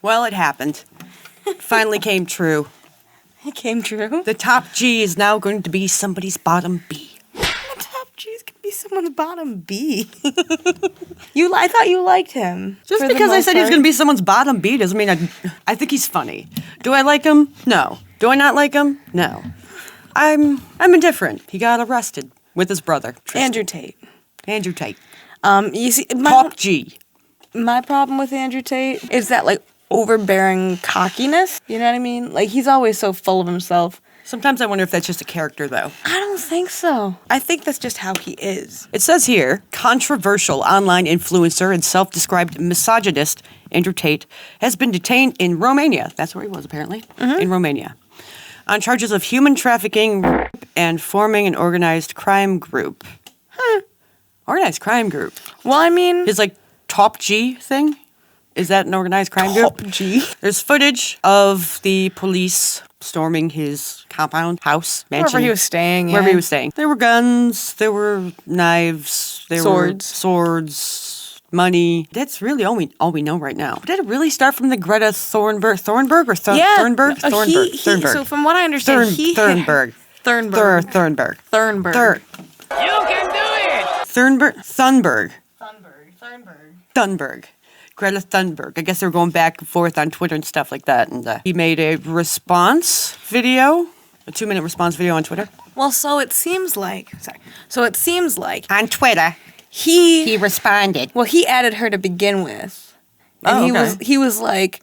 Well, it happened. Finally came true. It came true? The top G is now going to be somebody's bottom B. The top G is going to be someone's bottom B. I thought you liked him. Just because I said he's going to be someone's bottom B doesn't mean I think he's funny. Do I like him? No. Do I not like him? No. I'm indifferent. He got arrested with his brother, Tristian. Andrew Tate. You see, top G. My problem with Andrew Tate is that, like, overbearing cockiness. You know what I mean? Like, he's always so full of himself. Sometimes I wonder if that's just a character, though. I don't think so. I think that's just how he is. It says here, controversial online influencer and self-described misogynist Andrew Tate has been detained in Romania. That's where he was, apparently. Mm-hmm. In Romania. On charges of human trafficking and forming an organized crime group. Organized crime group. Well, I mean... His, like, top G thing? Is that an organized crime group? Top G? There's footage of the police storming his compound, house, mansion. Wherever he was staying, yeah. Wherever he was staying. There were guns, there were knives, there were swords, money. That's really all we know right now. Did it really start from the Greta Thornburg? Thornburg? So from what I understand, Thornburg. You can do it! Thunberg. Greta Thunberg. I guess they were going back and forth on Twitter and stuff like that. And he made a response video, a 2-minute response video on Twitter. Well, so it seems like on Twitter, he responded. Well, he added her to begin with. And he was like,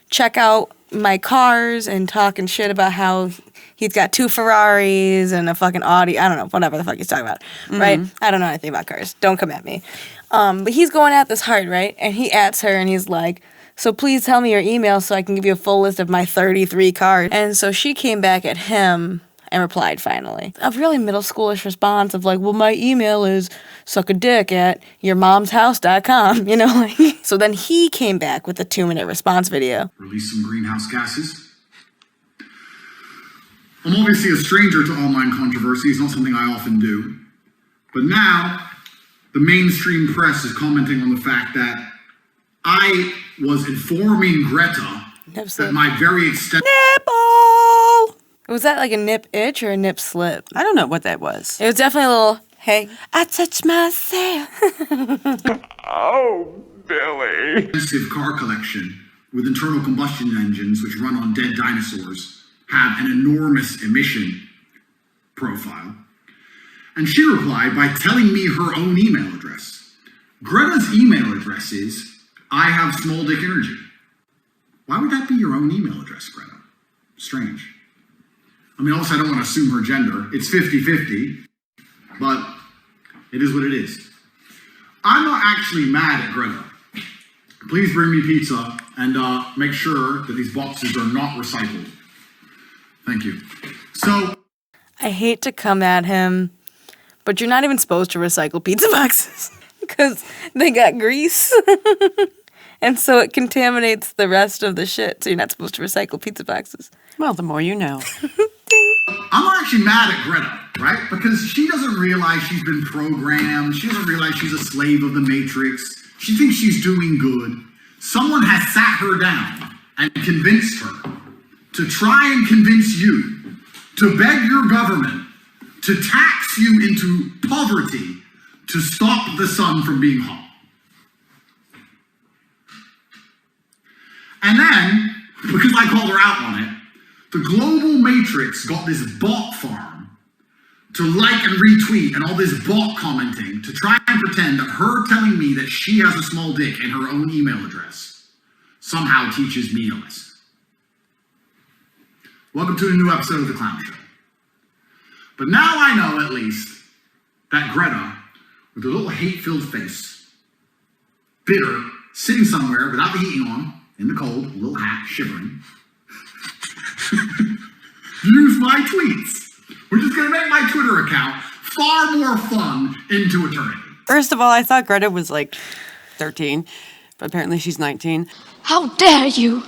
check out my cars and talking shit about how he's got 2 Ferraris and a fucking Audi. I don't know, whatever the fuck he's talking about, right? I don't know anything about cars. Don't come at me. But he's going at this hard, right? And he adds her and he's like, so please tell me your email so I can give you a full list of my 33 cars. And so she came back at him and replied finally. A really middle schoolish response of like, well, my email is suckadick@yourmomshouse.com, you know? Like. So then he came back with a 2-minute response video. Release some greenhouse gases. I'm obviously a stranger to online controversy. It's not something I often do. But now, the mainstream press is commenting on the fact that I was informing Greta that my very extent... Nipple! Was that like a nip itch or a nip slip? I don't know what that was. It was definitely a little, hey, I touch myself. Oh, Billy. Expensive car collection with internal combustion engines which run on dead dinosaurs have an enormous emission profile. And she replied by telling me her own email address. Greta's email address is, I have small dick energy. Why would that be your own email address, Greta? Strange. I mean, also, I don't want to assume her gender. It's 50-50, but it is what it is. I'm not actually mad at Greta. Please bring me pizza and make sure that these boxes are not recycled. Thank you. So, I hate to come at him, but you're not even supposed to recycle pizza boxes because they got grease. And so it contaminates the rest of the shit. So you're not supposed to recycle pizza boxes. Well, the more you know. I'm not actually mad at Greta, right? Because she doesn't realize she's been programmed. She doesn't realize she's a slave of the Matrix. She thinks she's doing good. Someone has sat her down and convinced her to try and convince you to beg your government to tax you into poverty to stop the sun from being hot. And then, because I called her out on it, the global matrix got this bot farm to like and retweet and all this bot commenting to try and pretend that her telling me that she has a small dick in her own email address somehow teaches me a lesson. Welcome to a new episode of The Clown Show. But now I know, at least, that Greta, with her little hate-filled face, bitter, sitting somewhere without the heating on, in the cold, a little hat, shivering, use my tweets, which is going to make my Twitter account far more fun into eternity. First of all, I thought Greta was like 13, but apparently she's 19. How dare you?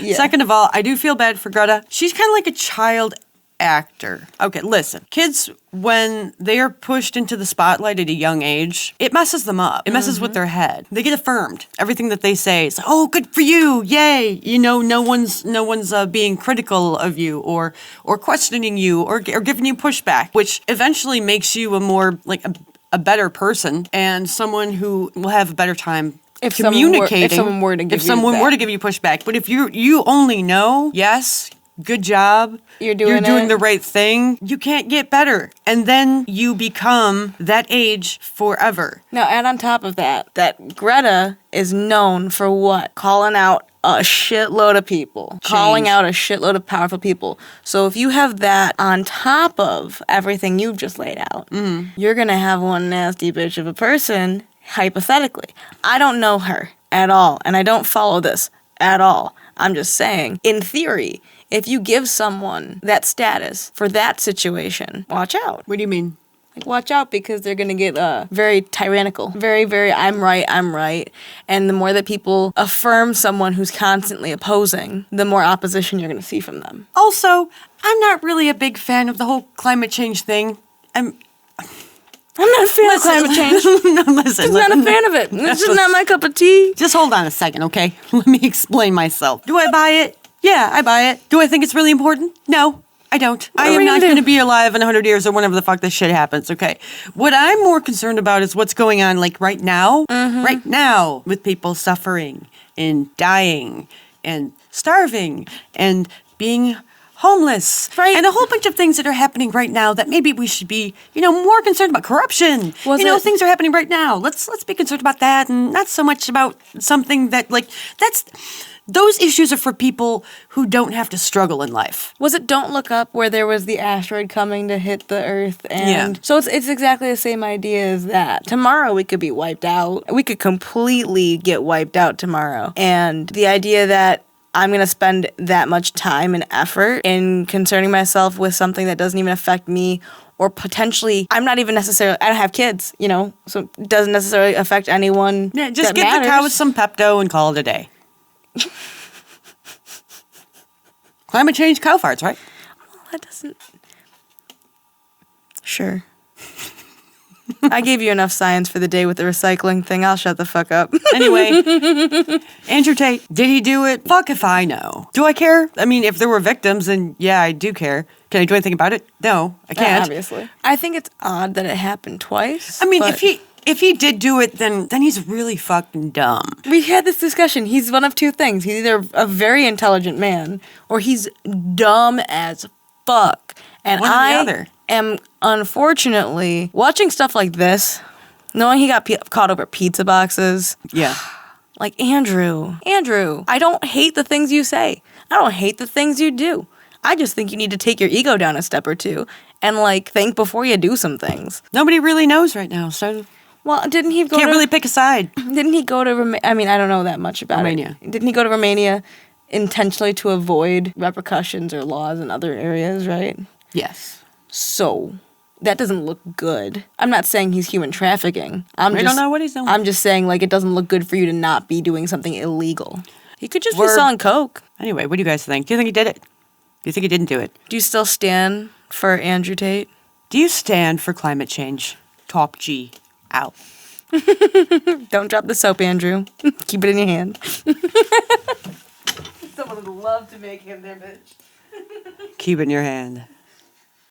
Yeah. Second of all, I do feel bad for Greta. She's kind of like a child actor. Okay, listen. Kids, when they are pushed into the spotlight at a young age, it messes them up. It messes with their head. They get affirmed. Everything that they say is, oh, good for you, yay. You know, no one's being critical of you or questioning you or giving you pushback, which eventually makes you a more like a better person and someone who will have a better time communicating. If someone were to give you pushback. But if you only know, yes, good job, you're doing the right thing, you can't get better. And then you become that age forever. Now, and on top of that Greta is known for what? Calling out a shitload of people. Calling out a shitload of powerful people. So if you have that on top of everything you've just laid out, you're going to have one nasty bitch of a person, hypothetically. I don't know her at all, and I don't follow this at all. I'm just saying, in theory, if you give someone that status for that situation, watch out. What do you mean? Like, watch out, because they're going to get very tyrannical. Very, very, I'm right. And the more that people affirm someone who's constantly opposing, the more opposition you're going to see from them. Also, I'm not really a big fan of the whole climate change thing. I'm not a fan of climate change. No, listen. I'm not a fan of it. This is not my cup of tea. Just hold on a second, okay? Let me explain myself. Do I buy it? Yeah, I buy it. Do I think it's really important? No, I don't. I am not going to be alive in 100 years or whenever the fuck this shit happens, okay? What I'm more concerned about is what's going on, like, right now. Right now, with people suffering and dying and starving and being homeless, right? And a whole bunch of things that are happening right now that maybe we should be, more concerned about. Corruption. Things are happening right now. Let's be concerned about that and not so much about something that, those issues are for people who don't have to struggle in life. Was it Don't Look Up where there was the asteroid coming to hit the Earth? And so it's exactly the same idea as that. Tomorrow we could be wiped out. We could completely get wiped out tomorrow. And the idea that I'm going to spend that much time and effort in concerning myself with something that doesn't even affect me, or potentially, I don't have kids, so it doesn't necessarily affect anyone. Yeah, just get the cow with some Pepto and call it a day. Climate change, cow farts, right? Well, that doesn't... Sure. I gave you enough science for the day with the recycling thing. I'll shut the fuck up. Anyway, Andrew Tate, did he do it? Fuck if I know. Do I care? I mean, if there were victims, then yeah, I do care. Can I do anything about it? No, I can't. Obviously. I think it's odd that it happened twice. I mean, if he did do it, then he's really fucking dumb. We had this discussion. He's one of two things. He's either a very intelligent man or he's dumb as fuck. And one or the other. Am unfortunately watching stuff like this, knowing he got caught over pizza boxes. Yeah. Like, Andrew, I don't hate the things you say. I don't hate the things you do. I just think you need to take your ego down a step or two and, think before you do some things. Nobody really knows right now, so... Well, didn't he go Can't really pick a side. Didn't he go to... I mean, I don't know that much about Romania. It. Didn't he go to Romania intentionally to avoid repercussions or laws in other areas, right? Yes. So, that doesn't look good. I'm not saying he's human trafficking. I don't know what he's doing. I'm just saying, it doesn't look good for you to not be doing something illegal. He could just be selling coke. Anyway, what do you guys think? Do you think he did it? Do you think he didn't do it? Do you still stand for Andrew Tate? Do you stand for climate change? Top G. Out. Don't drop the soap, Andrew. Keep it in your hand. Someone would love to make him their bitch. Keep it in your hand.